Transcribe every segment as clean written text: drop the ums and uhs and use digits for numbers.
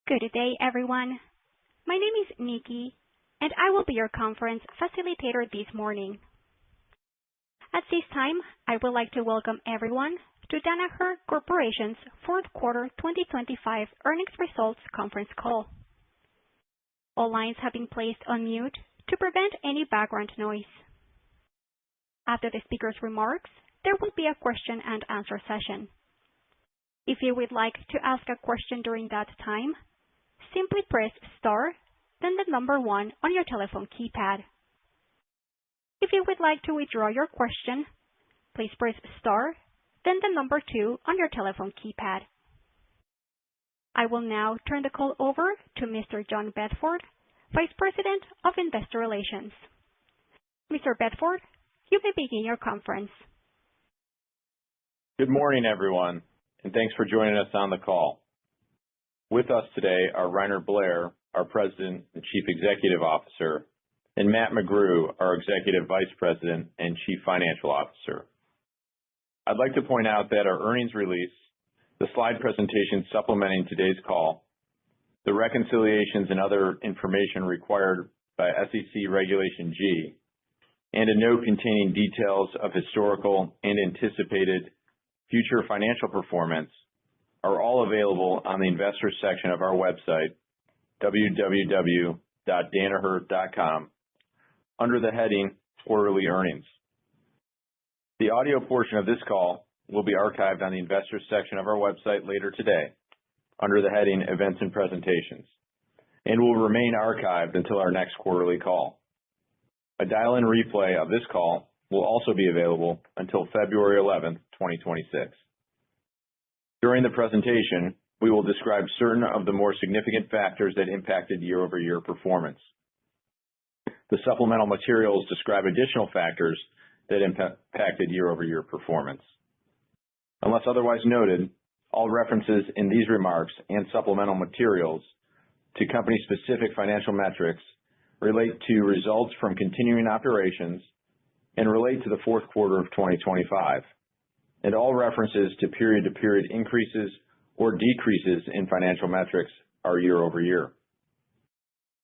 Good day, everyone. My name is Nikki, and I will be your conference facilitator this morning. At this time, I would like to welcome everyone to Danaher Corporation's fourth quarter 2025 earnings results conference call. All lines have been placed on mute to prevent any background noise. After the speaker's remarks, there will be a question and answer session. If you would like to ask a question during that time, simply press star, then the number 1 on your telephone keypad. If you would like to withdraw your question, please press star, then the number 2 on your telephone keypad. I will now turn the call over to Mr. John Bedford, Vice President of Investor Relations. Mr. Bedford, you may begin your conference. Good morning, everyone, and thanks for joining us on the call. With us today are Reiner Blair, our President and Chief Executive Officer, and Matt McGrew, our Executive Vice President and Chief Financial Officer. I'd like to point out that our earnings release, the slide presentation supplementing today's call, the reconciliations and other information required by SEC Regulation G, and a note containing details of historical and anticipated future financial performance are all available on the Investors section of our website, www.danaher.com, under the heading Quarterly Earnings. The audio portion of this call will be archived on the Investors section of our website later today, under the heading Events and Presentations, and will remain archived until our next quarterly call. A dial-in replay of this call will also be available until February 11th, 2026. During the presentation, we will describe certain of the more significant factors that impacted year-over-year performance. The supplemental materials describe additional factors that impacted year-over-year performance. Unless otherwise noted, all references in these remarks and supplemental materials to company-specific financial metrics relate to results from continuing operations and relate to the fourth quarter of 2025, and all references to period-to-period increases or decreases in financial metrics are year-over-year.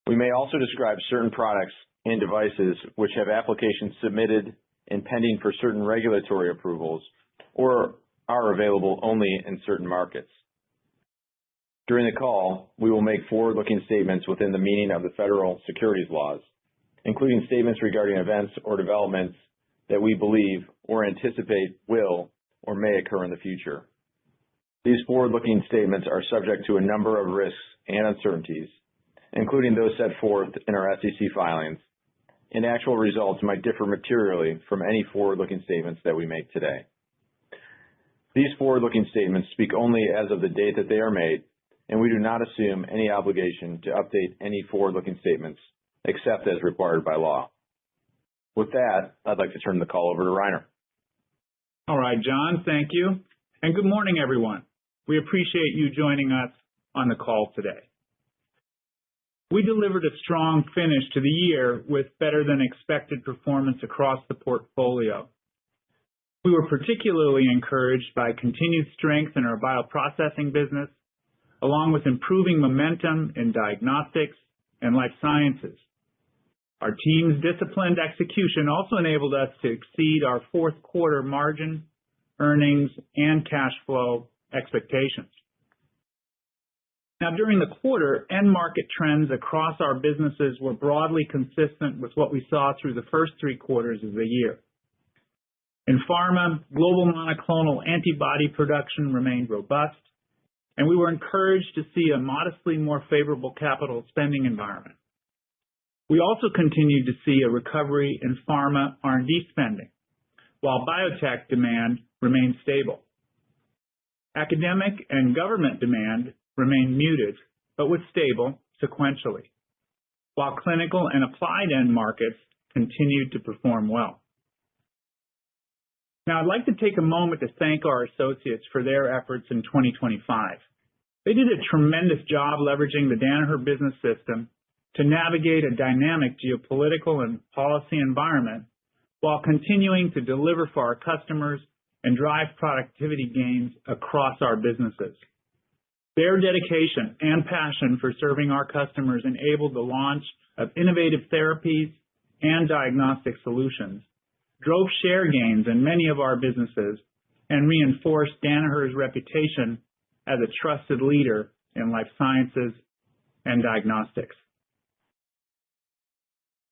We may also describe certain products and devices which have applications submitted and pending for certain regulatory approvals or are available only in certain markets. During the call, we will make forward-looking statements within the meaning of the federal securities laws, including statements regarding events or developments that we believe or anticipate will or may occur in the future. These forward-looking statements are subject to a number of risks and uncertainties, including those set forth in our SEC filings, and actual results might differ materially from any forward-looking statements that we make today. These forward-looking statements speak only as of the date that they are made, and we do not assume any obligation to update any forward-looking statements except as required by law. With that, I'd like to turn the call over to Reiner. All right, John, thank you. And good morning, everyone. We appreciate you joining us on the call today. We delivered a strong finish to the year with better than expected performance across the portfolio. We were particularly encouraged by continued strength in our bioprocessing business, along with improving momentum in diagnostics and life sciences. Our team's disciplined execution also enabled us to exceed our fourth quarter margin, earnings, and cash flow expectations. Now, during the quarter, end market trends across our businesses were broadly consistent with what we saw through the first 3 quarters of the year. In pharma, global monoclonal antibody production remained robust, and we were encouraged to see a modestly more favorable capital spending environment. We also continued to see a recovery in pharma R&D spending, while biotech demand remained stable. Academic and government demand remained muted, but was stable sequentially, while clinical and applied end markets continued to perform well. Now, I'd like to take a moment to thank our associates for their efforts in 2025. They did a tremendous job leveraging the Danaher Business System to navigate a dynamic geopolitical and policy environment while continuing to deliver for our customers and drive productivity gains across our businesses. Their dedication and passion for serving our customers enabled the launch of innovative therapies and diagnostic solutions, drove share gains in many of our businesses, and reinforced Danaher's reputation as a trusted leader in life sciences and diagnostics.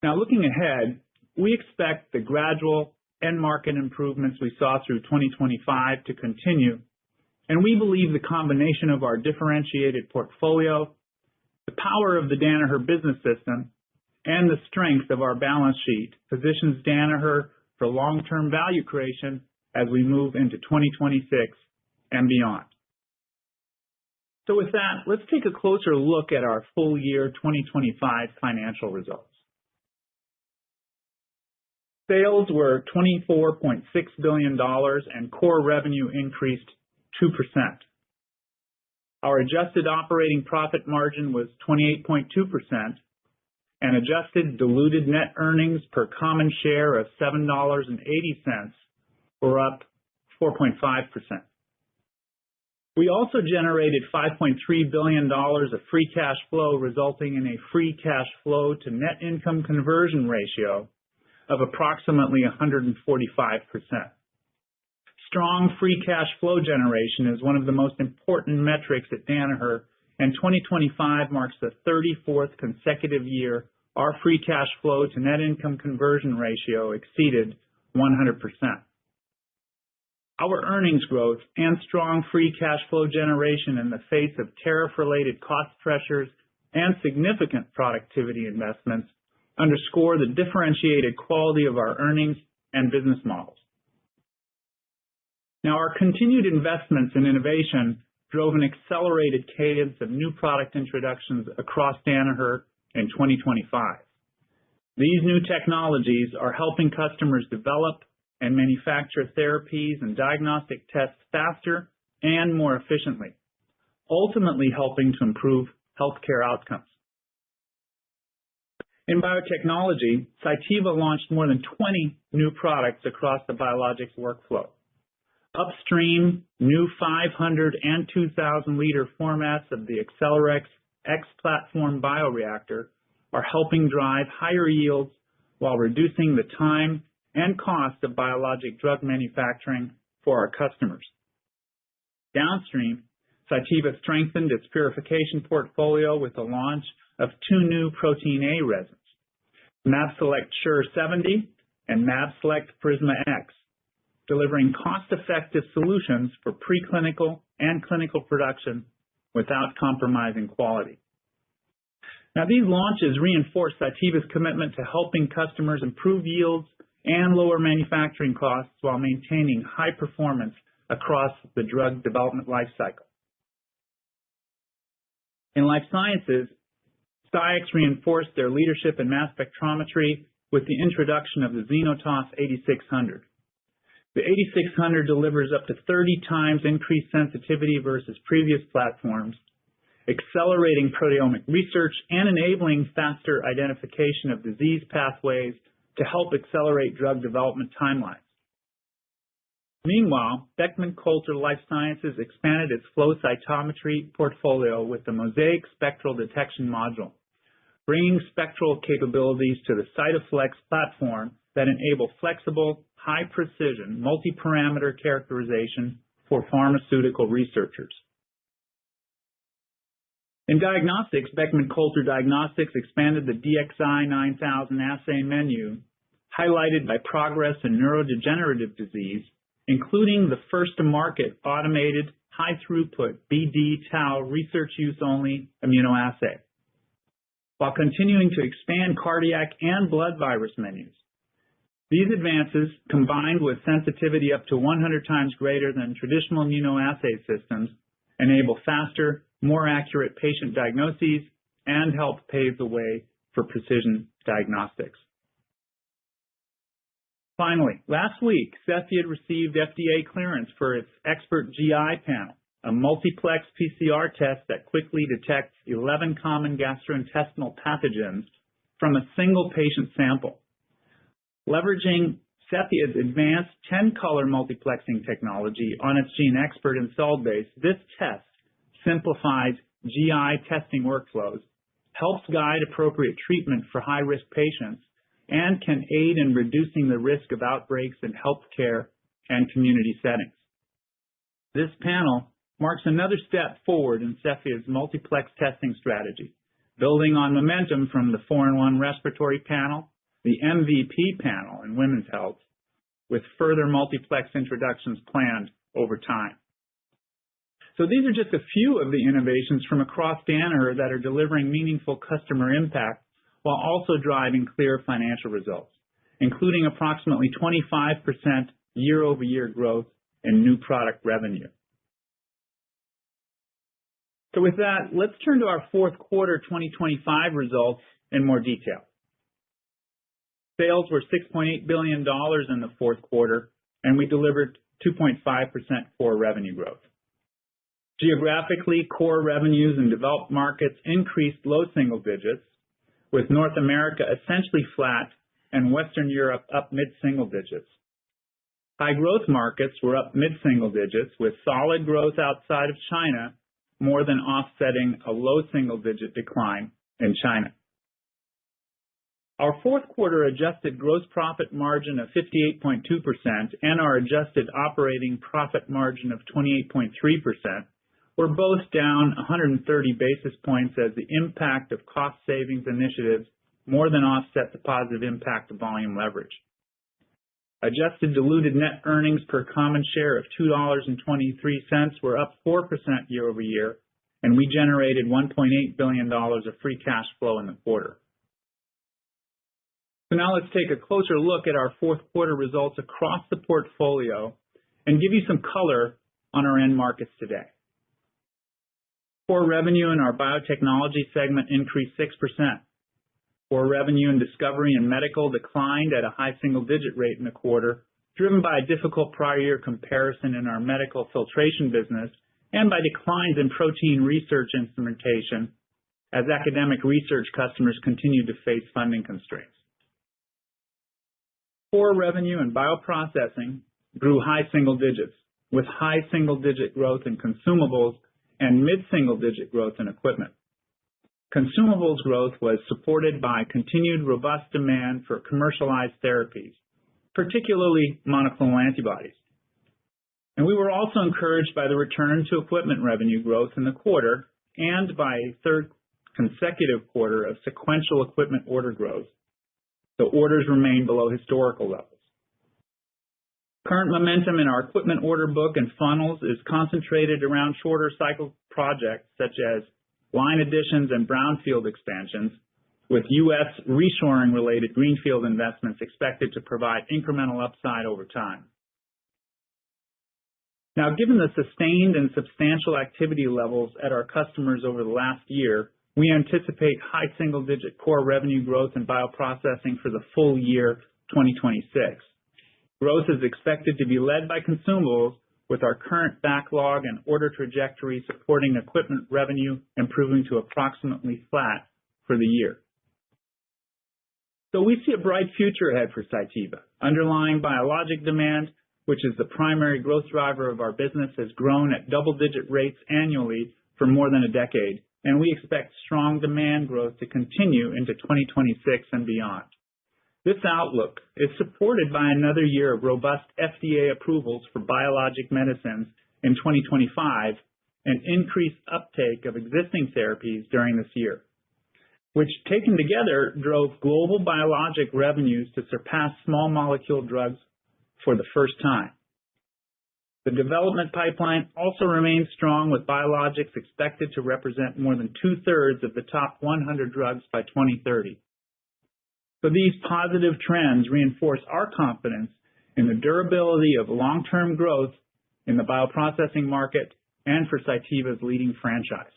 Now, looking ahead, we expect the gradual end market improvements we saw through 2025 to continue, and we believe the combination of our differentiated portfolio, the power of the Danaher Business System, and the strength of our balance sheet positions Danaher for long-term value creation as we move into 2026 and beyond. So with that, let's take a closer look at our full year 2025 financial results. Sales were $24.6 billion and core revenue increased 2%. Our adjusted operating profit margin was 28.2%, and adjusted diluted net earnings per common share of $7.80 were up 4.5%. We also generated $5.3 billion of free cash flow, resulting in a free cash flow to net income conversion ratio of approximately 145%. Strong free cash flow generation is one of the most important metrics at Danaher, and 2025 marks the 34th consecutive year our free cash flow to net income conversion ratio exceeded 100%. Our earnings growth and strong free cash flow generation in the face of tariff-related cost pressures and significant productivity investments underscore the differentiated quality of our earnings and business models. Now, our continued investments in innovation drove an accelerated cadence of new product introductions across Danaher in 2025. These new technologies are helping customers develop and manufacture therapies and diagnostic tests faster and more efficiently, ultimately helping to improve healthcare outcomes. In biotechnology, Cytiva launched more than 20 new products across the biologics workflow. Upstream, new 500 and 2,000 liter formats of the Accelerex X platform bioreactor are helping drive higher yields while reducing the time and cost of biologic drug manufacturing for our customers. Downstream, Cytiva strengthened its purification portfolio with the launch of 2 new Protein A resins, MabSelect Sure 70 and MabSelect Prisma X, delivering cost-effective solutions for preclinical and clinical production without compromising quality. Now, these launches reinforce Cytiva's commitment to helping customers improve yields and lower manufacturing costs while maintaining high performance across the drug development lifecycle. In life sciences, SCIEX reinforced their leadership in mass spectrometry with the introduction of the Xenotos 8600. The 8600 delivers up to 30 times increased sensitivity versus previous platforms, accelerating proteomic research and enabling faster identification of disease pathways to help accelerate drug development timelines. Meanwhile, Beckman Coulter Life Sciences expanded its flow cytometry portfolio with the Mosaic spectral detection module, bringing spectral capabilities to the Cytoflex platform that enable flexible, high-precision, multi-parameter characterization for pharmaceutical researchers. In diagnostics, Beckman Coulter Diagnostics expanded the DXi 9000 assay menu, highlighted by progress in neurodegenerative disease, including the first-to-market automated high-throughput BD-tau research-use-only immunoassay, while continuing to expand cardiac and blood virus menus. These advances, combined with sensitivity up to 100 times greater than traditional immunoassay systems, enable faster, more accurate patient diagnoses and help pave the way for precision diagnostics. Finally, last week, Cepheid received FDA clearance for its Expert GI panel, a multiplex PCR test that quickly detects 11 common gastrointestinal pathogens from a single patient sample. Leveraging Cepheid's advanced 10-color multiplexing technology on its GeneXpert installed base, this test simplifies GI testing workflows, helps guide appropriate treatment for high-risk patients, and can aid in reducing the risk of outbreaks in healthcare and community settings. This panel marks another step forward in Cepheid's multiplex testing strategy, building on momentum from the 4-in-1 respiratory panel, the MVP panel in women's health, with further multiplex introductions planned over time. So these are just a few of the innovations from across Danaher that are delivering meaningful customer impact while also driving clear financial results, including approximately 25% year-over-year growth in new product revenue. So with that, let's turn to our fourth quarter 2025 results in more detail. Sales were $6.8 billion in the fourth quarter, and we delivered 2.5% core revenue growth. Geographically, core revenues in developed markets increased low single digits, with North America essentially flat and Western Europe up mid-single digits. High growth markets were up mid-single digits, with solid growth outside of China more than offsetting a low single-digit decline in China. Our fourth quarter adjusted gross profit margin of 58.2% and our adjusted operating profit margin of 28.3% were both down 130 basis points as the impact of cost savings initiatives more than offset the positive impact of volume leverage. Adjusted diluted net earnings per common share of $2.23 were up 4% year over year, and we generated $1.8 billion of free cash flow in the quarter. So now let's take a closer look at our fourth quarter results across the portfolio and give you some color on our end markets today. Core revenue in our biotechnology segment increased 6%. Core revenue in discovery and medical declined at a high single-digit rate in the quarter, driven by a difficult prior year comparison in our medical filtration business and by declines in protein research instrumentation as academic research customers continued to face funding constraints. Core revenue in bioprocessing grew high single digits, with high single-digit growth in consumables and mid-single-digit growth in equipment. Consumables growth was supported by continued robust demand for commercialized therapies, particularly monoclonal antibodies. And we were also encouraged by the return to equipment revenue growth in the quarter and by a third consecutive quarter of sequential equipment order growth. The orders remain below historical levels. Current momentum in our equipment order book and funnels is concentrated around shorter cycle projects such as line additions and brownfield expansions, with U.S. reshoring-related greenfield investments expected to provide incremental upside over time. Now, given the sustained and substantial activity levels at our customers over the last year, we anticipate high single-digit core revenue growth in bioprocessing for the full year 2026. Growth is expected to be led by consumables, with our current backlog and order trajectory supporting equipment revenue improving to approximately flat for the year. So we see a bright future ahead for Cytiva. Underlying biologic demand, which is the primary growth driver of our business, has grown at double-digit rates annually for more than a decade, and we expect strong demand growth to continue into 2026 and beyond. This outlook is supported by another year of robust FDA approvals for biologic medicines in 2025 and increased uptake of existing therapies during this year, which taken together drove global biologic revenues to surpass small molecule drugs for the first time. The development pipeline also remains strong, with biologics expected to represent more than 2/3 of the top 100 drugs by 2030. So these positive trends reinforce our confidence in the durability of long-term growth in the bioprocessing market and for Cytiva's leading franchise.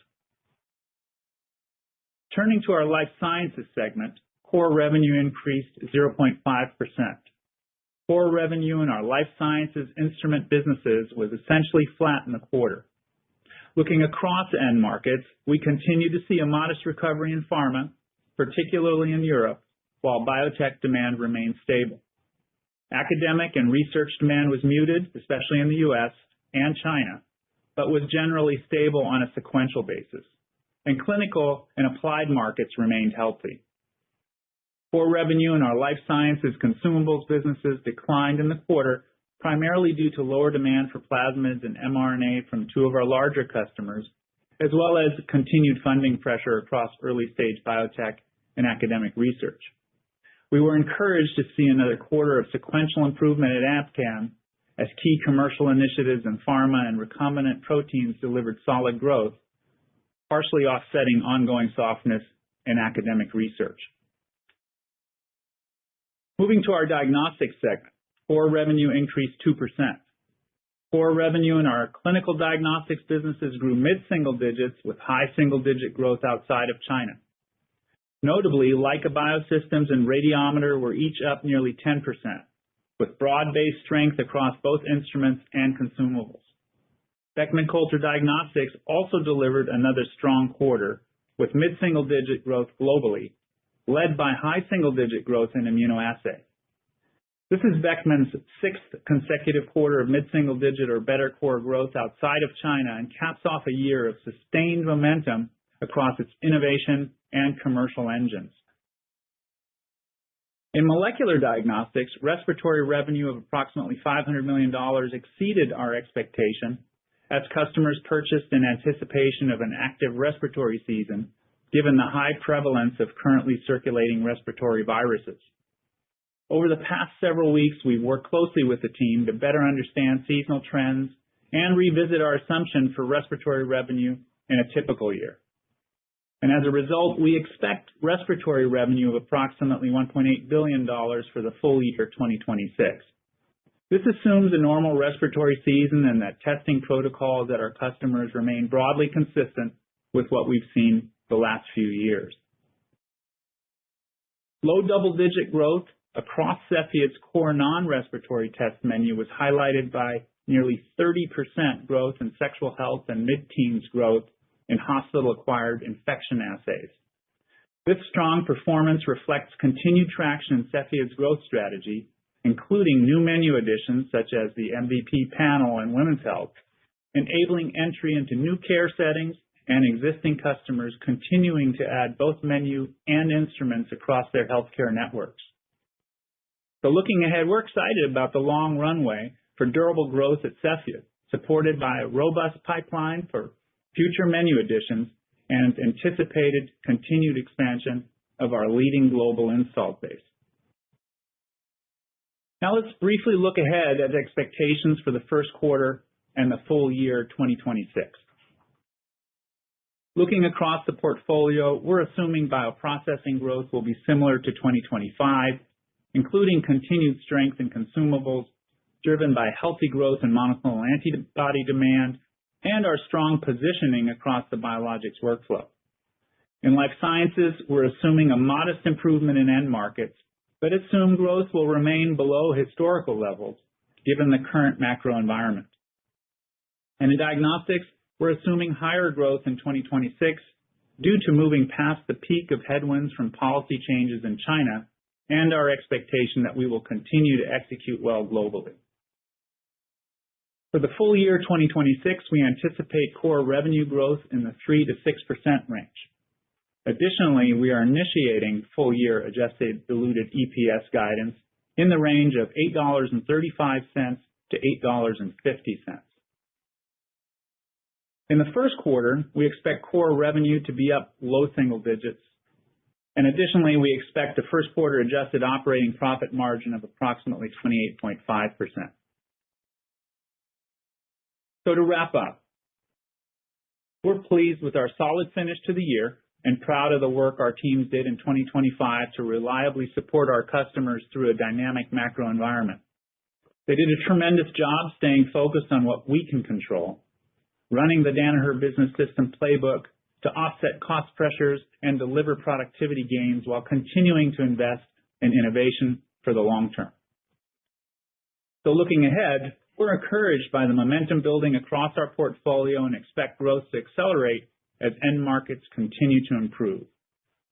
Turning to our life sciences segment, core revenue increased 0.5%. Core revenue in our life sciences instrument businesses was essentially flat in the quarter. Looking across end markets, we continue to see a modest recovery in pharma, particularly in Europe, while biotech demand remains stable. Academic and research demand was muted, especially in the U.S. and China, but was generally stable on a sequential basis, and clinical and applied markets remained healthy. Core revenue in our life sciences consumables businesses declined in the quarter, primarily due to lower demand for plasmids and mRNA from two of our larger customers, as well as continued funding pressure across early-stage biotech and academic research. We were encouraged to see another quarter of sequential improvement at Abcam as key commercial initiatives in pharma and recombinant proteins delivered solid growth, partially offsetting ongoing softness in academic research. Moving to our diagnostics segment, core revenue increased 2%. Core revenue in our clinical diagnostics businesses grew mid-single digits with high single-digit growth outside of China. Notably, Leica Biosystems and Radiometer were each up nearly 10%, with broad-based strength across both instruments and consumables. Beckman Coulter Diagnostics also delivered another strong quarter with mid-single-digit growth globally, led by high single-digit growth in immunoassay. This is Beckman's sixth consecutive quarter of mid-single-digit or better core growth outside of China and caps off a year of sustained momentum across its innovation and commercial engines. In molecular diagnostics, respiratory revenue of approximately $500 million exceeded our expectation as customers purchased in anticipation of an active respiratory season, given the high prevalence of currently circulating respiratory viruses. Over the past several weeks, we've worked closely with the team to better understand seasonal trends and revisit our assumption for respiratory revenue in a typical year. And as a result, we expect respiratory revenue of approximately $1.8 billion for the full year 2026. This assumes a normal respiratory season and that testing protocols at our customers remain broadly consistent with what we've seen the last few years. Low double-digit growth across Cepheid's core non-respiratory test menu was highlighted by nearly 30% growth in sexual health and mid-teens growth in hospital-acquired infection assays. This strong performance reflects continued traction in Cepheid's growth strategy, including new menu additions such as the MVP panel and women's health, enabling entry into new care settings and existing customers continuing to add both menu and instruments across their healthcare networks. So looking ahead, we're excited about the long runway for durable growth at Cepheid, supported by a robust pipeline for future menu additions and anticipated continued expansion of our leading global installed base. Now let's briefly look ahead at expectations for the first quarter and the full year 2026. Looking across the portfolio, we're assuming bioprocessing growth will be similar to 2025, including continued strength in consumables, driven by healthy growth in monoclonal antibody demand and our strong positioning across the biologics workflow. In life sciences, we're assuming a modest improvement in end markets, but assume growth will remain below historical levels given the current macro environment. And in diagnostics, we're assuming higher growth in 2026 due to moving past the peak of headwinds from policy changes in China and our expectation that we will continue to execute well globally. For the full year 2026, we anticipate core revenue growth in the 3 to 6% range. Additionally, we are initiating full-year adjusted diluted EPS guidance in the range of $8.35 to $8.50. In the first quarter, we expect core revenue to be up low single digits. And additionally, we expect the first quarter adjusted operating profit margin of approximately 28.5%. So to wrap up, we're pleased with our solid finish to the year and proud of the work our teams did in 2025 to reliably support our customers through a dynamic macro environment. They did a tremendous job staying focused on what we can control, running the Danaher Business System playbook to offset cost pressures and deliver productivity gains while continuing to invest in innovation for the long term. So looking ahead, we're encouraged by the momentum building across our portfolio and expect growth to accelerate as end markets continue to improve.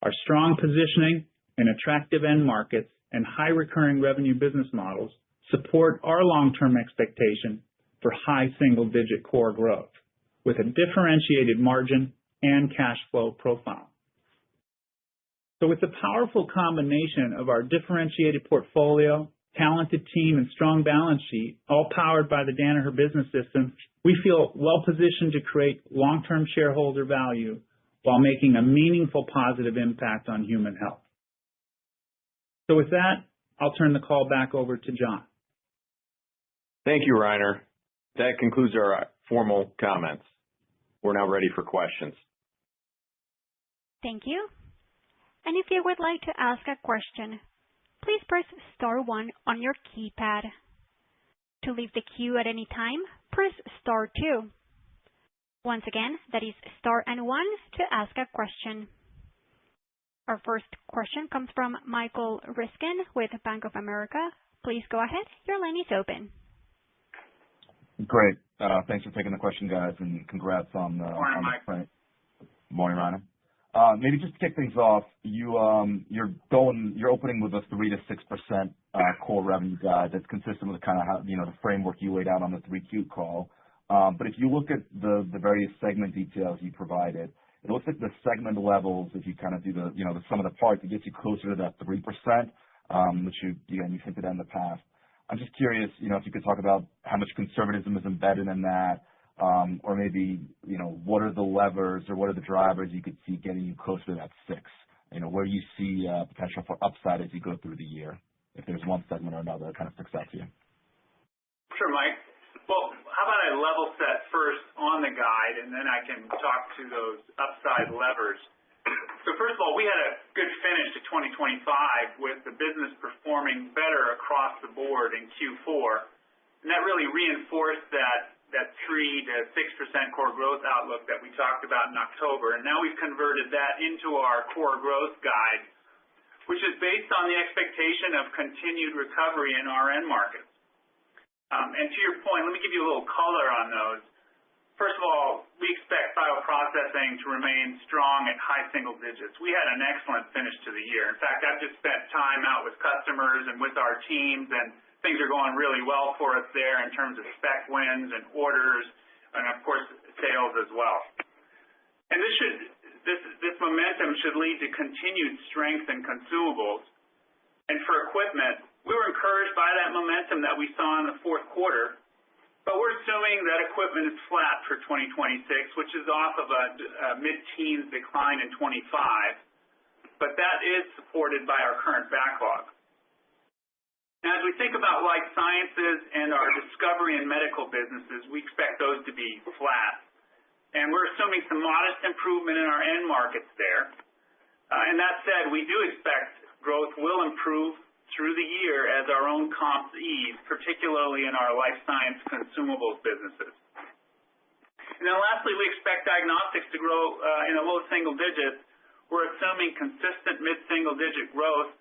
Our strong positioning in attractive end markets and high recurring revenue business models support our long-term expectation for high single-digit core growth. with a differentiated margin and cash flow profile. So with the powerful combination of our differentiated portfolio, talented team, and strong balance sheet, all powered by the Danaher Business System, we feel well positioned to create long-term shareholder value while making a meaningful positive impact on human health. So with that, I'll turn the call back over to John. Thank you, Reiner. That concludes our formal comments. We're now ready for questions. Thank you. And if you would like to ask a question, please press star 1 on your keypad. To leave the queue at any time, press star 2. Once again, that is star and 1 to ask a question. Our first question comes from Michael Ryskin with Bank of America. Please go ahead. Your line is open. Great. Thanks for taking the question, guys, and congrats on the Mike. Morning, Reiner. Maybe just to kick things off, you're opening with a 3 to 6% core revenue guide. That's consistent with kind of how the framework you laid out on the 3Q call. But if you look at the various segment details you provided, it looks like the segment levels, if you kind of do the sum of the parts, it gets you closer to that 3%, which you hinted at in the past. I'm just curious, if you could talk about how much conservatism is embedded in that. Or maybe, what are the levers or what are the drivers you could see getting you closer to that 6? Where you see potential for upside as you go through the year, if there's one segment or another that kind of sticks out to you. Sure, Mike. Well, how about I level set first on the guide, and then I can talk to those upside levers. So first of all, we had a good finish to 2025 with the business performing better across the board in Q4, and that really reinforced that 3 to 6% core growth outlook that we talked about in October. And now we've converted that into our core growth guide, which is based on the expectation of continued recovery in our end markets. And to your point, let me give you a little color on those. First of all, we expect bioprocessing to remain strong at high single digits. We had an excellent finish to the year. In fact, I've just spent time out with customers and with our teams, and things are going really well for us there in terms of spec wins and orders, and of course sales as well. And this momentum should lead to continued strength in consumables. And for equipment, we were encouraged by that momentum that we saw in the fourth quarter, but we're assuming that equipment is flat for 2026, which is off of a mid-teens decline in 25, but that is supported by our current backlog. Now, as we think about life sciences and our discovery and medical businesses, we expect those to be flat. And we're assuming some modest improvement in our end markets there. And that said, we do expect growth will improve through the year as our own comps ease, particularly in our life science consumables businesses. And then lastly, we expect diagnostics to grow in the low single digits. We're assuming consistent mid-single digit growth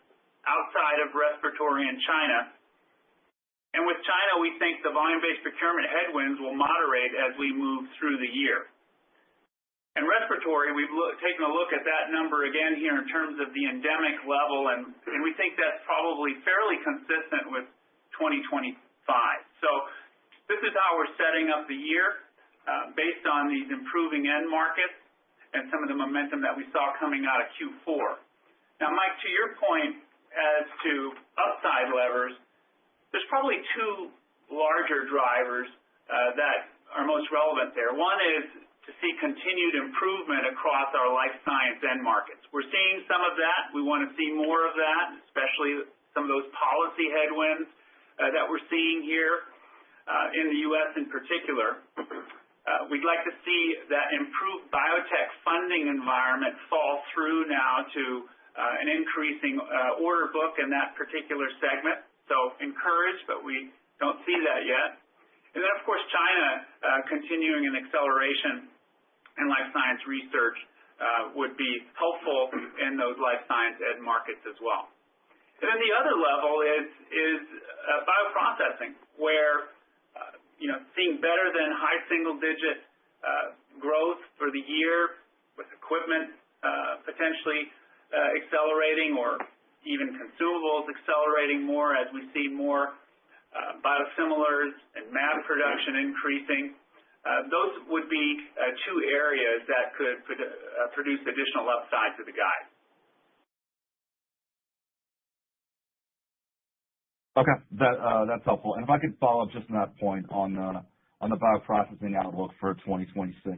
outside of respiratory in China. And with China, we think the volume-based procurement headwinds will moderate as we move through the year. And respiratory, we've taken a look at that number again here in terms of the endemic level, and we think that's probably fairly consistent with 2025. So this is how we're setting up the year based on these improving end markets and some of the momentum that we saw coming out of Q4. Now, Mike, to your point as to upside levers, there's probably two larger drivers that are most relevant there. One is to see continued improvement across our life science end markets. We're seeing some of that. We want to see more of that, especially some of those policy headwinds that we're seeing here in the U.S. in particular. We'd like to see that improved biotech funding environment fall through now to an increasing order book in that particular segment. So encouraged, but we don't see that yet. And then, of course, China continuing an acceleration in life science research would be helpful in those life science end markets as well. And then the other level is bioprocessing, where seeing better than high single-digit growth for the year with equipment potentially accelerating, or even consumables accelerating more as we see more biosimilars and mAb production increasing. those would be two areas that could produce additional upside to the guide. Okay, that's helpful. And if I could follow up just on that point on the bioprocessing outlook for 2026,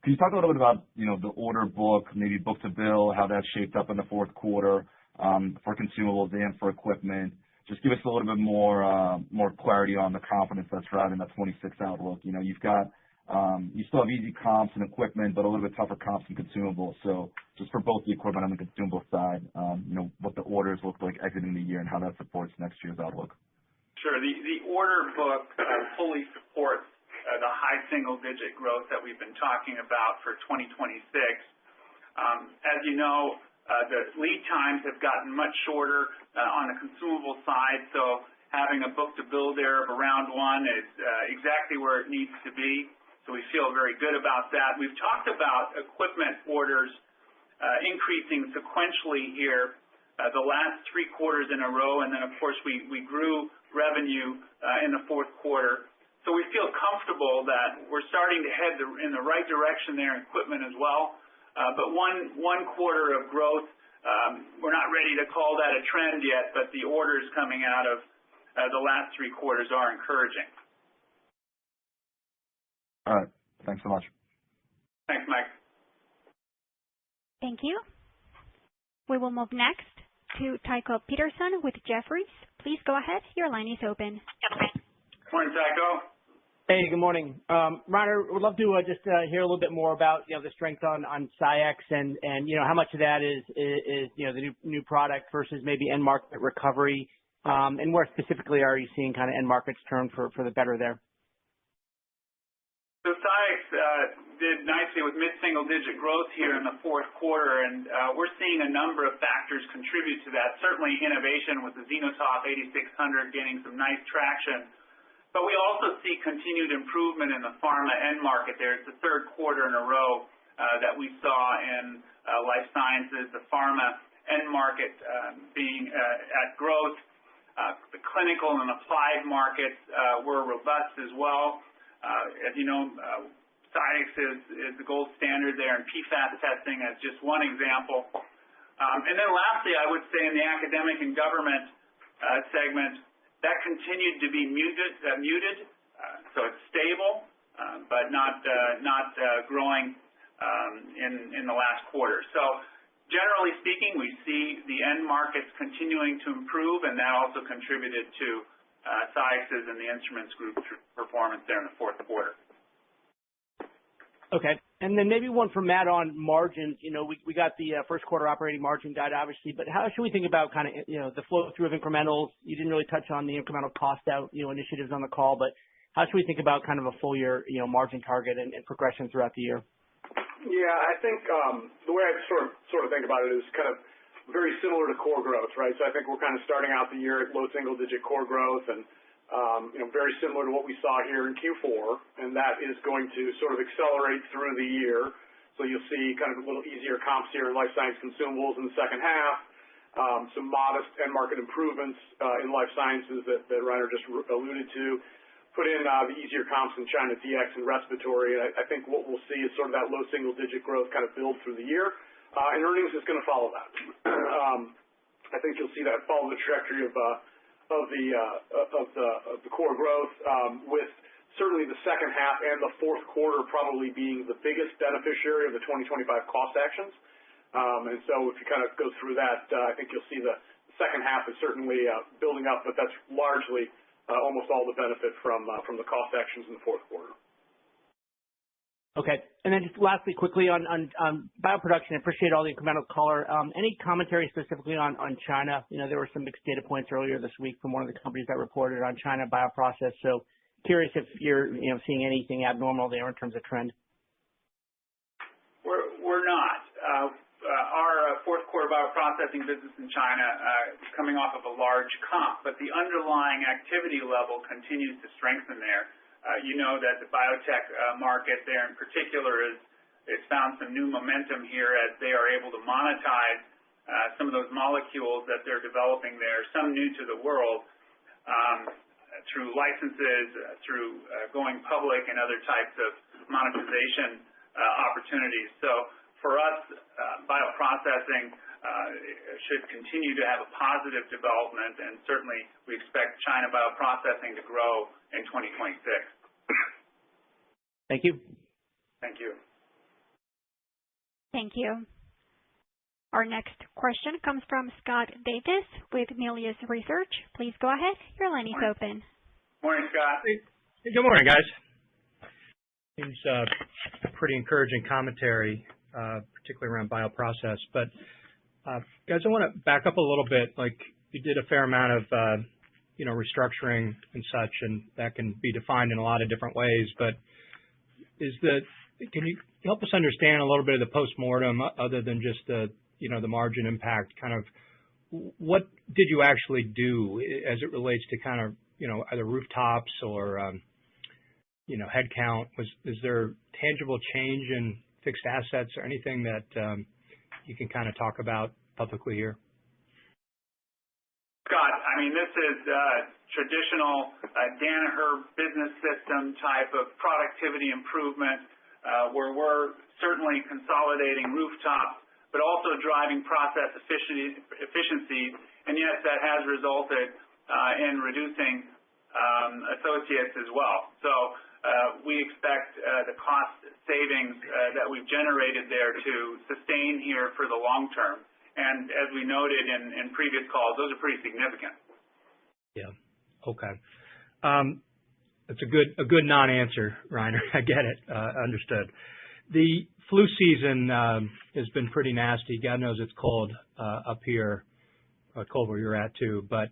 can you talk a little bit about the order book, maybe book to bill, how that shaped up in the fourth quarter for consumables and for equipment? Just give us a little bit more clarity on the confidence that's driving that 26 outlook. You've got you still have easy comps in equipment, but a little bit tougher comps in consumables. So just for both the equipment and the consumable side, what the orders look like exiting the year and how that supports next year's outlook. Sure. The order book fully supports the high single-digit growth that we've been talking about for 2026. As you know, the lead times have gotten much shorter on the consumable side, so having a book-to-bill there of around 1 is exactly where it needs to be. So we feel very good about that. We've talked about equipment orders increasing sequentially here the last 3 quarters in a row, and then, of course, we grew revenue in the fourth quarter. So we feel comfortable that we're starting to head in the right direction there in equipment as well. But one quarter of growth, we're not ready to call that a trend yet, but the orders coming out of the last 3 quarters are encouraging. All right. Thanks so much. Thanks, Mike. Thank you. We will move next to Tycho Peterson with Jefferies. Please go ahead. Your line is open. Morning, Tycho. Hey, good morning. Rainer, would love to just hear a little bit more about the strength on SciEx and how much of that is the new product versus maybe end market recovery, and where specifically are you seeing kind of end markets turn for the better there? So SciEx did nicely with mid-single-digit growth here in the fourth quarter, and we're seeing a number of factors contribute to that. Certainly innovation with the Xenotop 8600 gaining some nice traction. But we also see continued improvement in the pharma end market there. It's the third quarter in a row that we saw in life sciences, the pharma end market being at growth. The clinical and applied markets were robust as well. As you know, SciEx is the gold standard there in PFAS testing as just one example. And then lastly, I would say in the academic and government segment, that continued to be muted, so it's stable, but not growing in the last quarter. So generally speaking, we see the end markets continuing to improve, and that also contributed to SciEx's and the Instruments Group performance there in the fourth quarter. Okay. And then maybe one for Matt on margins. We got the first quarter operating margin guide, obviously, but how should we think about kind of, the flow through of incrementals? You didn't really touch on the incremental cost out, initiatives on the call, but how should we think about kind of a full year, margin target and progression throughout the year? Yeah, I think the way I sort of think about it is kind of very similar to core growth, right? So I think we're kind of starting out the year at low single-digit core growth, and very similar to what we saw here in Q4, and that is going to sort of accelerate through the year. So you'll see kind of a little easier comps here in life science consumables in the second half, some modest end market improvements in life sciences that Rainer just alluded to. Put in the easier comps in China DX and respiratory. I think what we'll see is sort of that low single-digit growth kind of build through the year, and earnings is going to follow that. I think you'll see that follow the trajectory of the core growth, with certainly the second half and the fourth quarter probably being the biggest beneficiary of the 2025 cost actions. And so if you kind of go through that, I think you'll see the second half is certainly building up, but that's largely almost all the benefit from the cost actions in the fourth quarter. Okay. And then just lastly, quickly on bioproduction, I appreciate all the incremental color. Any commentary specifically on China? There were some mixed data points earlier this week from one of the companies that reported on China bioprocess. So curious if you're seeing anything abnormal there in terms of trend. We're not. Our fourth quarter bioprocessing business in China is coming off of a large comp, but the underlying activity level continues to strengthen there. You know that the biotech market there in particular is found some new momentum here as they are able to monetize some of those molecules that they're developing there, some new to the world. through licenses, through going public and other types of monetization opportunities. So for us, bioprocessing should continue to have a positive development, and certainly we expect China bioprocessing to grow in 2026. Thank you. Thank you. Thank you. Our next question comes from Scott Davis with Melius Research. Please go ahead. Your line is open. Morning, Scott. Hey, good morning, guys. Seems pretty encouraging commentary, particularly around bioprocess. But guys, I want to back up a little bit. Like, you did a fair amount of restructuring and such, and that can be defined in a lot of different ways. But can you help us understand a little bit of the postmortem, other than just the margin impact? Kind of, what did you actually do as it relates to kind of either rooftops or headcount? Is there tangible change in fixed assets or anything that you can kind of talk about publicly here? Scott, I mean, this is traditional Danaher business system type of productivity improvement, where we're certainly consolidating rooftops, but also driving process efficiencies. And yes, that has resulted in reducing associates as well. So we expect the cost savings that we've generated there to sustain here for the long term. And as we noted in previous calls, those are pretty significant. Yeah. Okay. That's a good non-answer, Reiner. I get it. Understood. The flu season has been pretty nasty. God knows it's cold up here, cold where you're at too. But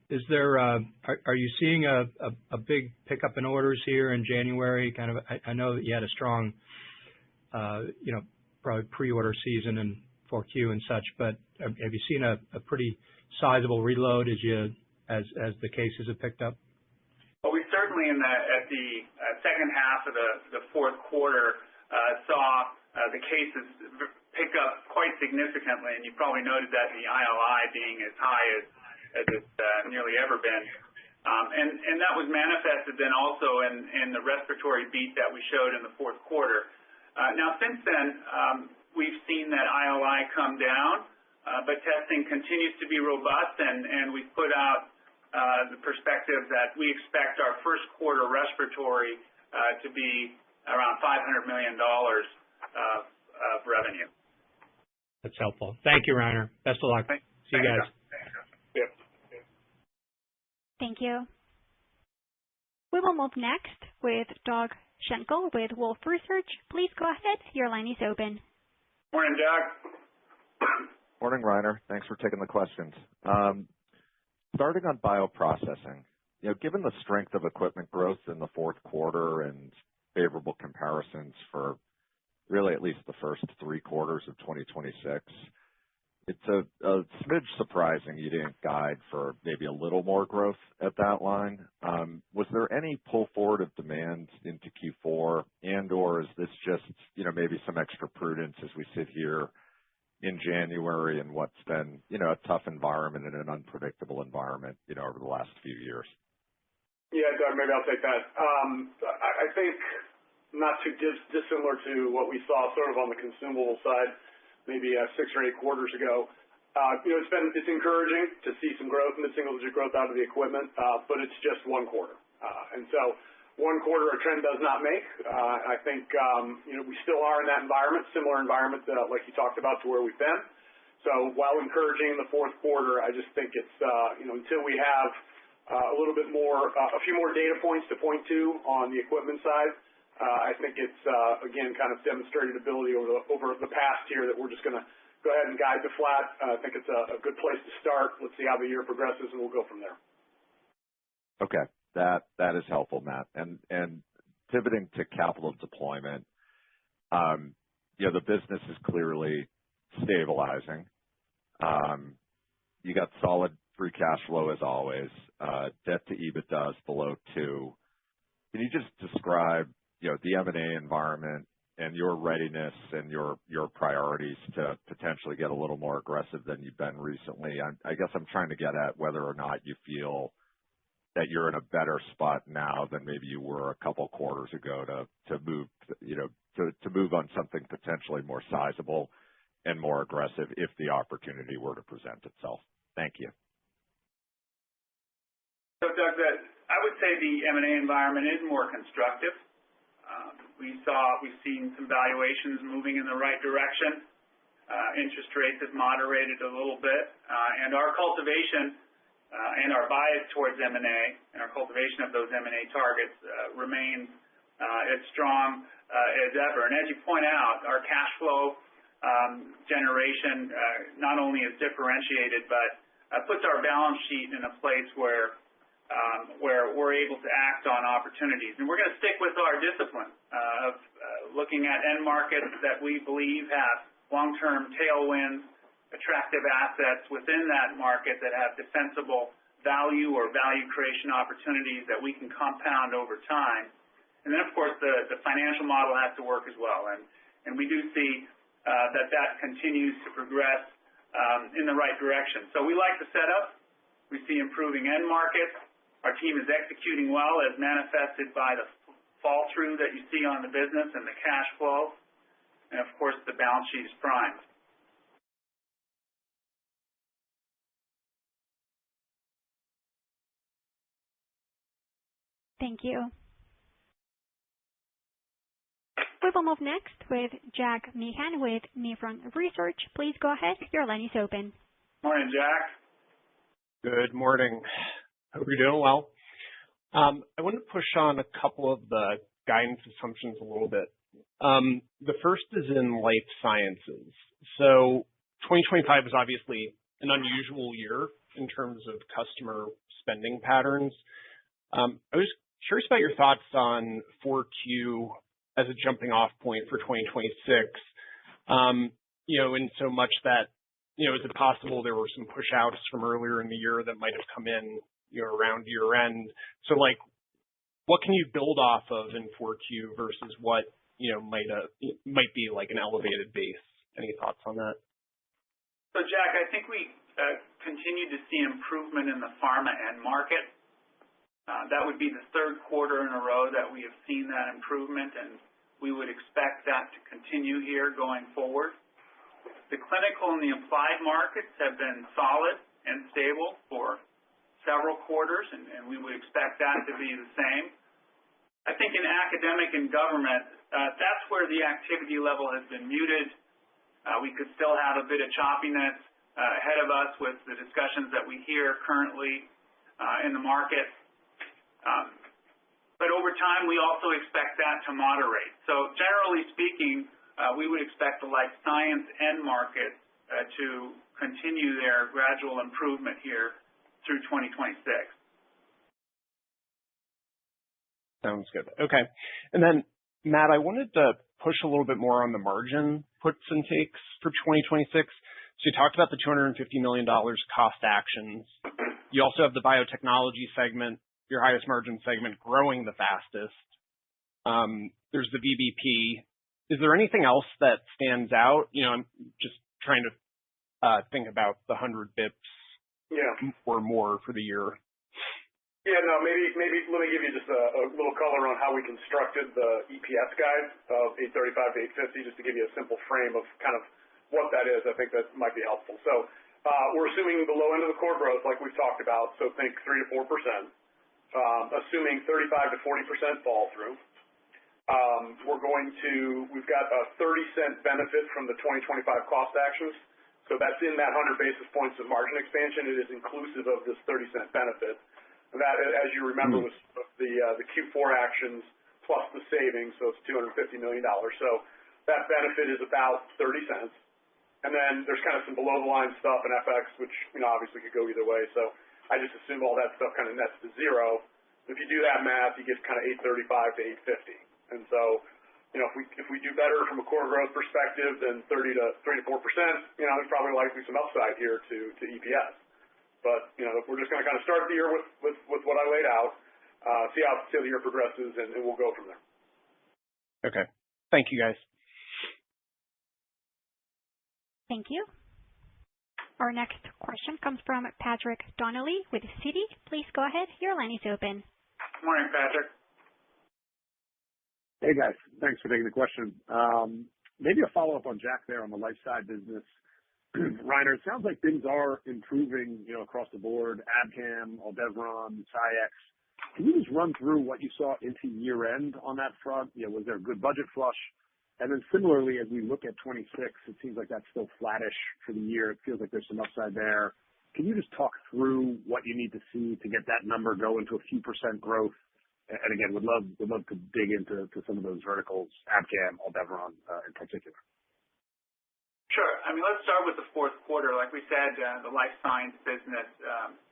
is there? Are you seeing a big pickup in orders here in January? Kind of. I know that you had a strong, probably pre-order season and 4Q and such. But have you seen a pretty sizable reload as the cases have picked up? Well, we certainly at the second half of the fourth quarter saw the cases pick up quite significantly, and you probably noted that the ILI being as high as it's nearly ever been, and that was manifested then also in the respiratory beat that we showed in the fourth quarter. Now, since then, we've seen that ILI come down, but testing continues to be robust, and we've put out the perspective that we expect our first quarter respiratory to be around $500 million of revenue. That's helpful. Thank you, Reiner. Best of luck. See you guys. Yep. Thank you. We will move next with Doug Schenkel with Wolfe Research. Please go ahead. Your line is open. Morning, Doug. Morning, Reiner. Thanks for taking the questions. Starting on bioprocessing, given the strength of equipment growth in the fourth quarter and favorable comparisons for really at least the first 3 quarters of 2026, it's a smidge surprising you didn't guide for maybe a little more growth at that line. Was there any pull forward of demand into Q4, and/or is this just, maybe some extra prudence as we sit here in January in what's been, a tough environment and an unpredictable environment, over the last few years? Yeah, Doug, maybe I'll take that. I think not too dissimilar to what we saw sort of on the consumable side, maybe 6 or 8 quarters ago. It's encouraging to see some growth, mid-single-digit growth out of the equipment, but it's just 1 quarter. And so 1 quarter a trend does not make. I think, we still are in that environment, similar environment like you talked about to where we've been. So while encouraging in the fourth quarter, I just think it's, until we have a little bit more, a few more data points to point to on the equipment side, I think it's, again, kind of demonstrated ability over the past year that we're just going to go ahead and guide to flat. I think it's a good place to start. Let's see how the year progresses, and we'll go from there. Okay. That is helpful, Matt. And pivoting to capital deployment, the business is clearly stabilizing. You got solid free cash flow as always. Debt to EBITDA is below 2. Can you just describe, the M&A environment and your readiness and your priorities to potentially get a little more aggressive than you've been recently? I guess I'm trying to get at whether or not you feel that you're in a better spot now than maybe you were a couple quarters ago to move, to move on something potentially more sizable and more aggressive if the opportunity were to present itself? Thank you. So, Doug, I would say the M&A environment is more constructive. We've seen some valuations moving in the right direction. Interest rates have moderated a little bit, and our cultivation and our bias towards M&A and our cultivation of those M&A targets remains as strong as ever. And as you point out, our cash flow generation not only is differentiated, but puts our balance sheet in a place where we're able to act on opportunities. And we're going to stick with our discipline of looking at end markets that we believe have long-term tailwinds, attractive assets within that market that have defensible value or value creation opportunities that we can compound over time. And then, of course, the financial model has to work as well. And we do see that continues to progress in the right direction. So we like the setup. We see improving end markets. Our team is executing well, as manifested by the fall-through that you see on the business and the cash flow. And, of course, the balance sheet is primed. Thank you. We will move next with Jack Meehan with Nephron Research. Please go ahead. Your line is open. Morning, Jack. Good morning. Hope you're doing well. I want to push on a couple of the guidance assumptions a little bit. The first is in life sciences. So 2025 is obviously an unusual year in terms of customer spending patterns. I was curious about your thoughts on 4Q as a jumping off point for 2026, in so much that, is it possible there were some push outs from earlier in the year that might have come in, around year end? So what can you build off of in 4Q versus what, might be like an elevated base? Any thoughts on that? So, Jack, I think we continue to see improvement in the pharma end market. That would be the third quarter in a row that we have seen that improvement, and we would expect that to continue here going forward. The clinical and the applied markets have been solid and stable for several quarters, and we would expect that to be the same. I think in academic and government, that's where the activity level has been muted. We could still have a bit of choppiness ahead of us with the discussions that we hear currently in the market. But over time, we also expect that to moderate. So generally speaking, we would expect the life science end market to continue their gradual improvement here through 2026. Sounds good. Okay. And then, Matt, I wanted to push a little bit more on the margin puts and takes for 2026. So you talked about the $250 million cost actions. You also have the biotechnology segment, your highest margin segment, growing the fastest. There's the VBP. Is there anything else that stands out? I'm just trying to think about the 100 bips or more for the year. Yeah, no, maybe let me give you just a little color on how we constructed the EPS guide of 835 to 850, just to give you a simple frame of kind of what that is. I think that might be helpful. So we're assuming the low end of the core growth, like we've talked about, so think 3 to 4%, assuming 35 to 40% fall through. We've got a 30-cent benefit from the 2025 cost actions. So that's in that 100 basis points of margin expansion. It is inclusive of this 30-cent benefit. And that, as you remember, was the Q4 actions plus the savings, so it's $250 million. So that benefit is about 30 cents. And then there's kind of some below-the-line stuff in FX, which obviously could go either way. So I just assume all that stuff kind of nets to zero. If you do that math, you get kind of 835 to 850. And so, if we do better from a core growth perspective than 3 to 4%, there's probably likely some upside here to EPS. But we're just going to kind of start the year with what I laid out, see how the year progresses, and we'll go from there. Okay. Thank you, guys. Thank you. Our next question comes from Patrick Donnelly with Citi. Please go ahead. Your line is open. Good morning, Patrick. Hey, guys. Thanks for taking the question. Maybe a follow-up on Jack there on the life side business. Reiner, it sounds like things are improving, across the board, Abcam, Aldevron, SciEx. Can you just run through what you saw into year-end on that front? Was there a good budget flush? And then similarly, as we look at 26, it seems like that's still flattish for the year. It feels like there's some upside there. Can you just talk through what you need to see to get that number go into a few % growth? And again, would love to dig into some of those verticals, Abcam, Aldevron in particular. Sure. Let's start with the fourth quarter. Like we said, the life science business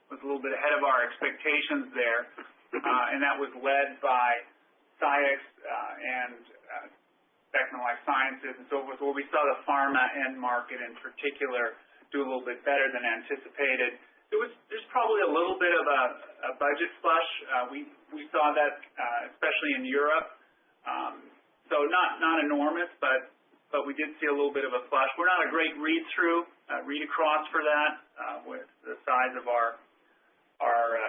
was a little bit ahead of our expectations there, and that was led by SciEx and Beckman Life Sciences and so forth, where we saw the pharma end market in particular do a little bit better than anticipated. There's probably a little bit of a budget flush. We saw that especially in Europe. So not enormous, but we did see a little bit of a flush. We're not a great read across for that with the size of our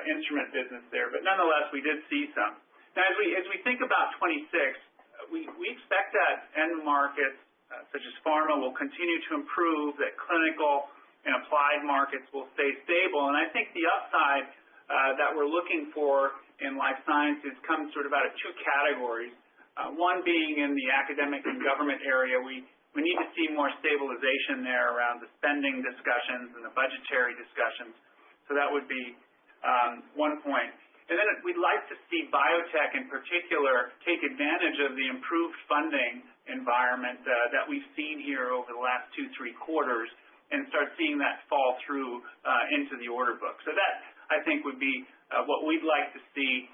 instrument business there, but nonetheless we did see some. Now as we think about 26, we expect that end markets such as pharma will continue to improve, that clinical and applied markets will stay stable. And I think the upside that we're looking for in life sciences comes sort of out of two categories. One being in the academic and government area, we need to see more stabilization there around the spending discussions and the budgetary discussions. So that would be one point. And then we'd like to see biotech in particular take advantage of the improved funding environment that we've seen here over the last 2-3 quarters and start seeing that fall through into the order book. So that, I think, would be what we'd like to see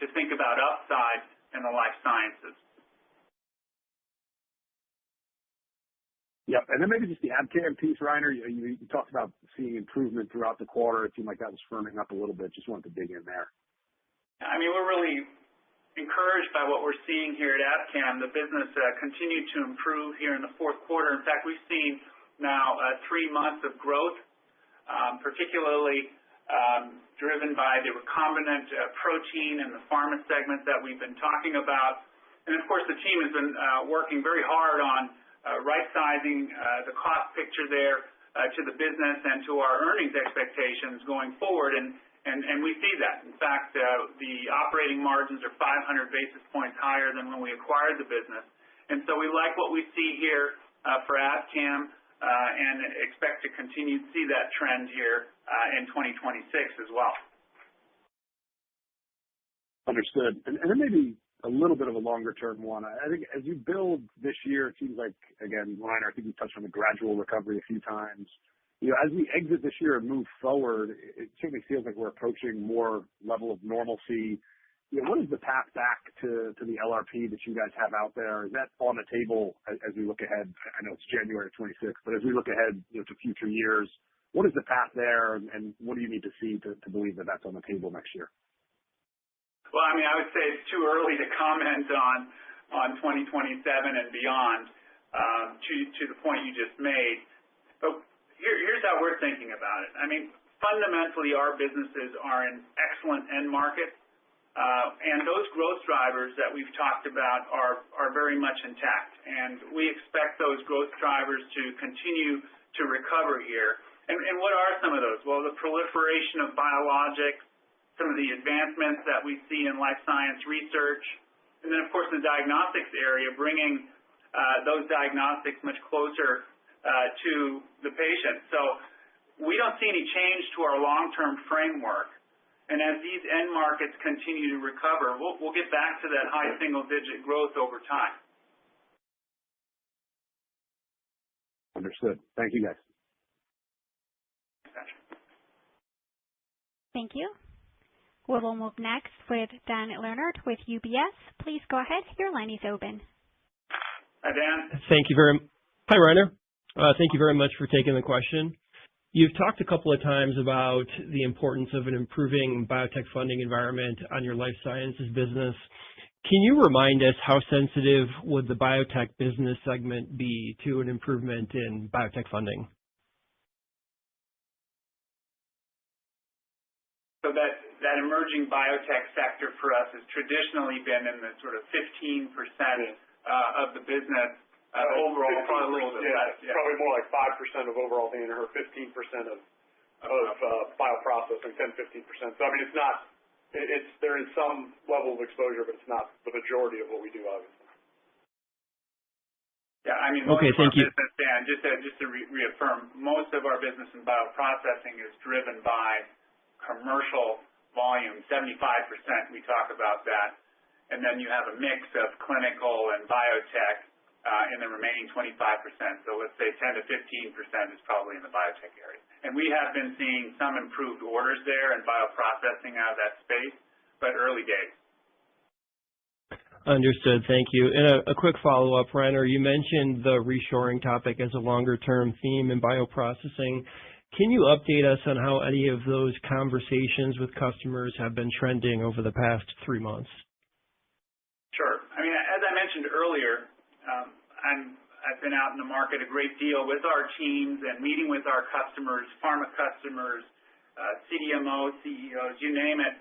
to think about upside in the life sciences. Yep. And then maybe just the Abcam piece, Reiner, you talked about seeing improvement throughout the quarter. It seemed like that was firming up a little bit. Just wanted to dig in there. We're really encouraged by what we're seeing here at Abcam. The business continued to improve here in the fourth quarter. In fact, we've seen now 3 months of growth, particularly driven by the recombinant protein and the pharma segment that we've been talking about. And of course, the team has been working very hard on right-sizing the cost picture there to the business and to our earnings expectations going forward, and we see that. In fact, the operating margins are 500 basis points higher than when we acquired the business. And so we like what we see here for Abcam and expect to continue to see that trend here in 2026 as well. Understood. And then maybe a little bit of a longer-term one. I think as you build this year, it seems like, again, Reiner, I think you touched on the gradual recovery a few times. As we exit this year and move forward, it certainly feels like we're approaching more level of normalcy. What is the path back to the LRP that you guys have out there? Is that on the table as we look ahead? I know it's January 26, but as we look ahead to future years, what is the path there, and what do you need to see to believe that that's on the table next year? Well, I would say it's too early to comment on 2027 and beyond to the point you just made. But here's how we're thinking about it. Fundamentally, our businesses are in excellent end markets, and those growth drivers that we've talked about are very much intact. And we expect those growth drivers to continue to recover here. And what are some of those? Well, the proliferation of biologics, some of the advancements that we see in life science research, and then, of course, the diagnostics area, bringing those diagnostics much closer to the patient. So we don't see any change to our long-term framework. And as these end markets continue to recover, we'll get back to that high single-digit growth over time. Understood. Thank you, guys. Thank you. We will move next with Dan Leonard with UBS. Please go ahead. Your line is open. Hi, Dan. Hi, Reiner. Thank you very much for taking the question. You've talked a couple of times about the importance of an improving biotech funding environment on your life sciences business. Can you remind us how sensitive would the biotech business segment be to an improvement in biotech funding? So that emerging biotech sector for us has traditionally been in the sort of 15% of the business. Overall, probably a little bit less. Yeah. Probably more like 5% of overall Danaher, 15% of bioprocessing, 10-15%. So I mean, it's not. There is some level of exposure, but it's not the majority of what we do, obviously. Yeah, I mean, okay, thank you. Business, Dan, just to reaffirm, most of our business in bioprocessing is driven by commercial volume. 75% we talk about that, and then you have a mix of clinical and biotech in the remaining 25%. So let's say 10 to 15% is probably in the biotech area. And we have been seeing some improved orders there in bioprocessing out of that space, but early days. Understood. Thank you. And a quick follow-up, Rainer, you mentioned the reshoring topic as a longer-term theme in bioprocessing. Can you update us on how any of those conversations with customers have been trending over the past 3 months? Sure. I mean, as I mentioned earlier, I've been out in the market a great deal with our teams and meeting with our customers, pharma customers, CDMO, CEOs, you name it,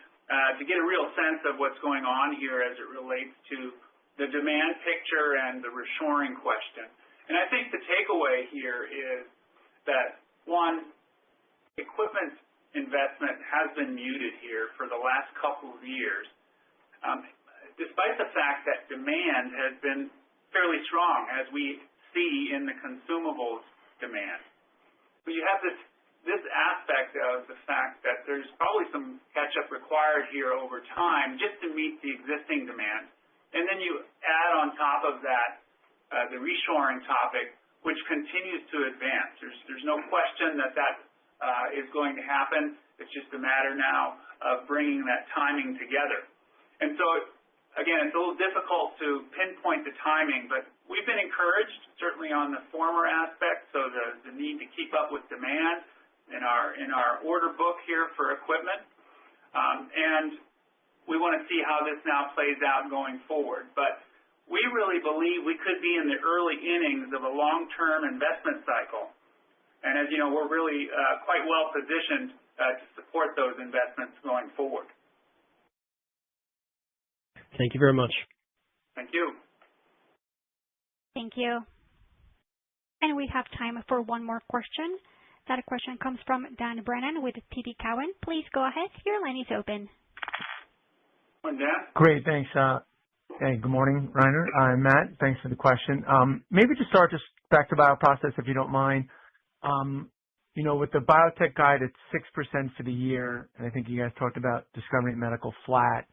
to get a real sense of what's going on here as it relates to the demand picture and the reshoring question. And I think the takeaway here is that, one, equipment investment has been muted here for the last couple of years, despite the fact that demand has been fairly strong, as we see in the consumables demand. But you have this aspect of the fact that there's probably some catch-up required here over time just to meet the existing demand. And then you add on top of that the reshoring topic, which continues to advance. There's no question that is going to happen. It's just a matter now of bringing that timing together. And so, again, it's a little difficult to pinpoint the timing, but we've been encouraged, certainly on the former aspect, so the need to keep up with demand in our order book here for equipment. And we want to see how this now plays out going forward. But we really believe we could be in the early innings of a long-term investment cycle. And as you know, we're really quite well positioned to support those investments going forward. Thank you very much. Thank you. Thank you. And we have time for one more question. That question comes from Dan Brennan with TD Cowen. Please go ahead. Your line is open. Morning, Dan. Great, thanks. Hey, good morning, Rainer. I'm Matt. Thanks for the question. Maybe to start, just back to bioprocess, if you don't mind. With the biotech guide at 6% for the year, and I think you guys talked about Discovery and Medical flat.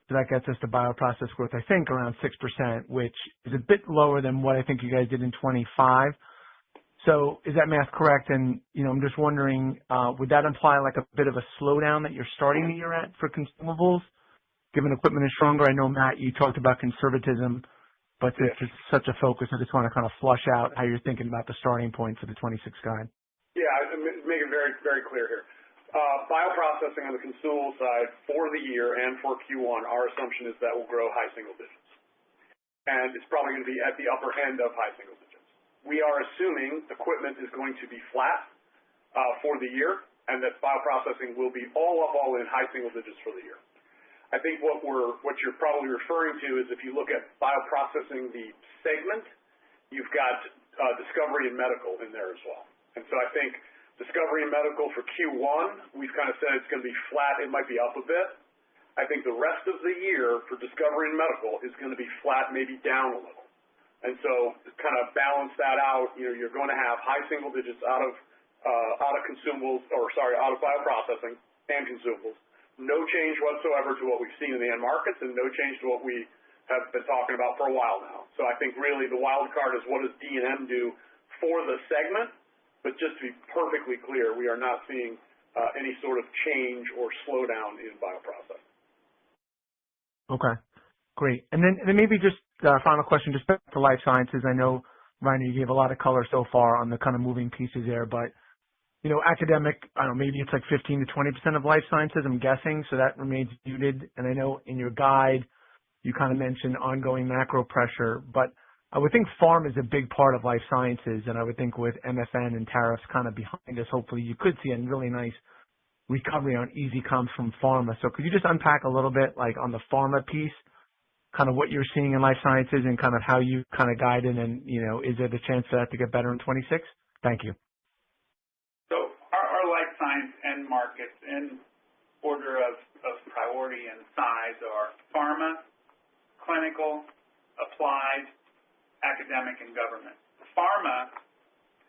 So that gets us to bioprocess growth, I think, around 6%, which is a bit lower than what I think you guys did in 25. So is that math correct? And, I'm just wondering, would that imply like a bit of a slowdown that you're starting the year at for consumables, given equipment is stronger? I know, Matt, you talked about conservatism, but it's just such a focus. I just want to kind of flush out how you're thinking about the starting point for the 26 guide. Yeah, make it very, very clear here. Bioprocessing on the consumable side for the year and for Q1, our assumption is that will grow high single digits. And it's probably going to be at the upper end of high single digits. We are assuming equipment is going to be flat for the year, and that bioprocessing will be all in high single digits for the year. I think what you're probably referring to is if you look at bioprocessing, the segment, you've got Discovery and Medical in there as well. And so I think Discovery and Medical for Q1, we've kind of said it's going to be flat. It might be up a bit. I think the rest of the year for Discovery and Medical is going to be flat, maybe down a little. And so to kind of balance that out, you're going to have high single digits out of consumables, out of bioprocessing and consumables. No change whatsoever to what we've seen in the end markets, and no change to what we have been talking about for a while now. So I think really the wild card is what does D&M do for the segment? But just to be perfectly clear, we are not seeing any sort of change or slowdown in bioprocessing. Okay, great. And then maybe just final question, just back to life sciences. I know, Rainer, you gave a lot of color so far on the kind of moving pieces there, but academic, I don't know, maybe it's like 15 to 20% of life sciences, I'm guessing, so that remains muted. And I know in your guide, you kind of mentioned ongoing macro pressure, but I would think farm is a big part of life sciences, and I would think with MFN and tariffs kind of behind us, hopefully you could see a really nice recovery on easy comps from pharma. So could you just unpack a little bit, like on the pharma piece, kind of what you're seeing in life sciences and kind of how you kind of guide it, and, is there the chance for that to get better in 26? Thank you. So our life science end markets in order of priority and size are pharma, clinical, applied, academic, and government. Pharma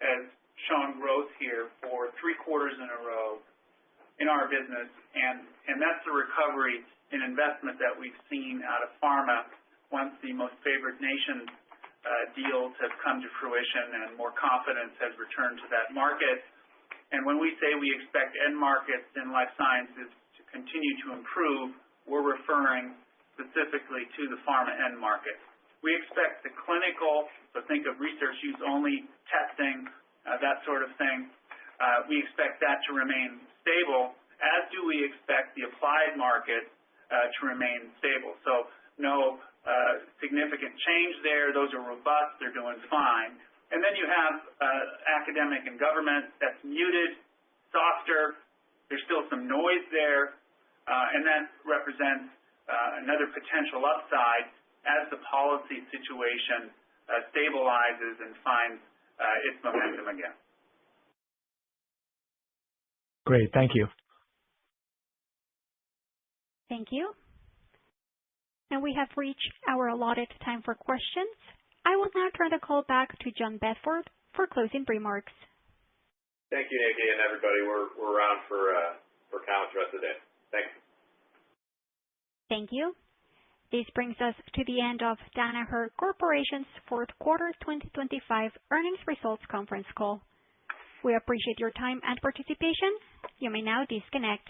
has shown growth here for 3 quarters in a row in our business, and that's the recovery in investment that we've seen out of pharma once the most favored nation deals have come to fruition and more confidence has returned to that market. And when we say we expect end markets in life sciences to continue to improve, we're referring specifically to the pharma end market. We expect the clinical, so think of research use only testing, that sort of thing. We expect that to remain stable, as do we expect the applied market to remain stable. So no significant change there. Those are robust. They're doing fine. And then you have academic and government that's muted, softer. There's still some noise there, and that represents another potential upside as the policy situation stabilizes and finds its momentum again. Great. Thank you. Thank you. And we have reached our allotted time for questions. I will now turn the call back to John Bedford for closing remarks. Thank you, Nikki, and everybody. We're around for comments the rest of the day. Thanks. Thank you. This brings us to the end of Danaher Corporation's fourth quarter 2025 earnings results conference call. We appreciate your time and participation. You may now disconnect.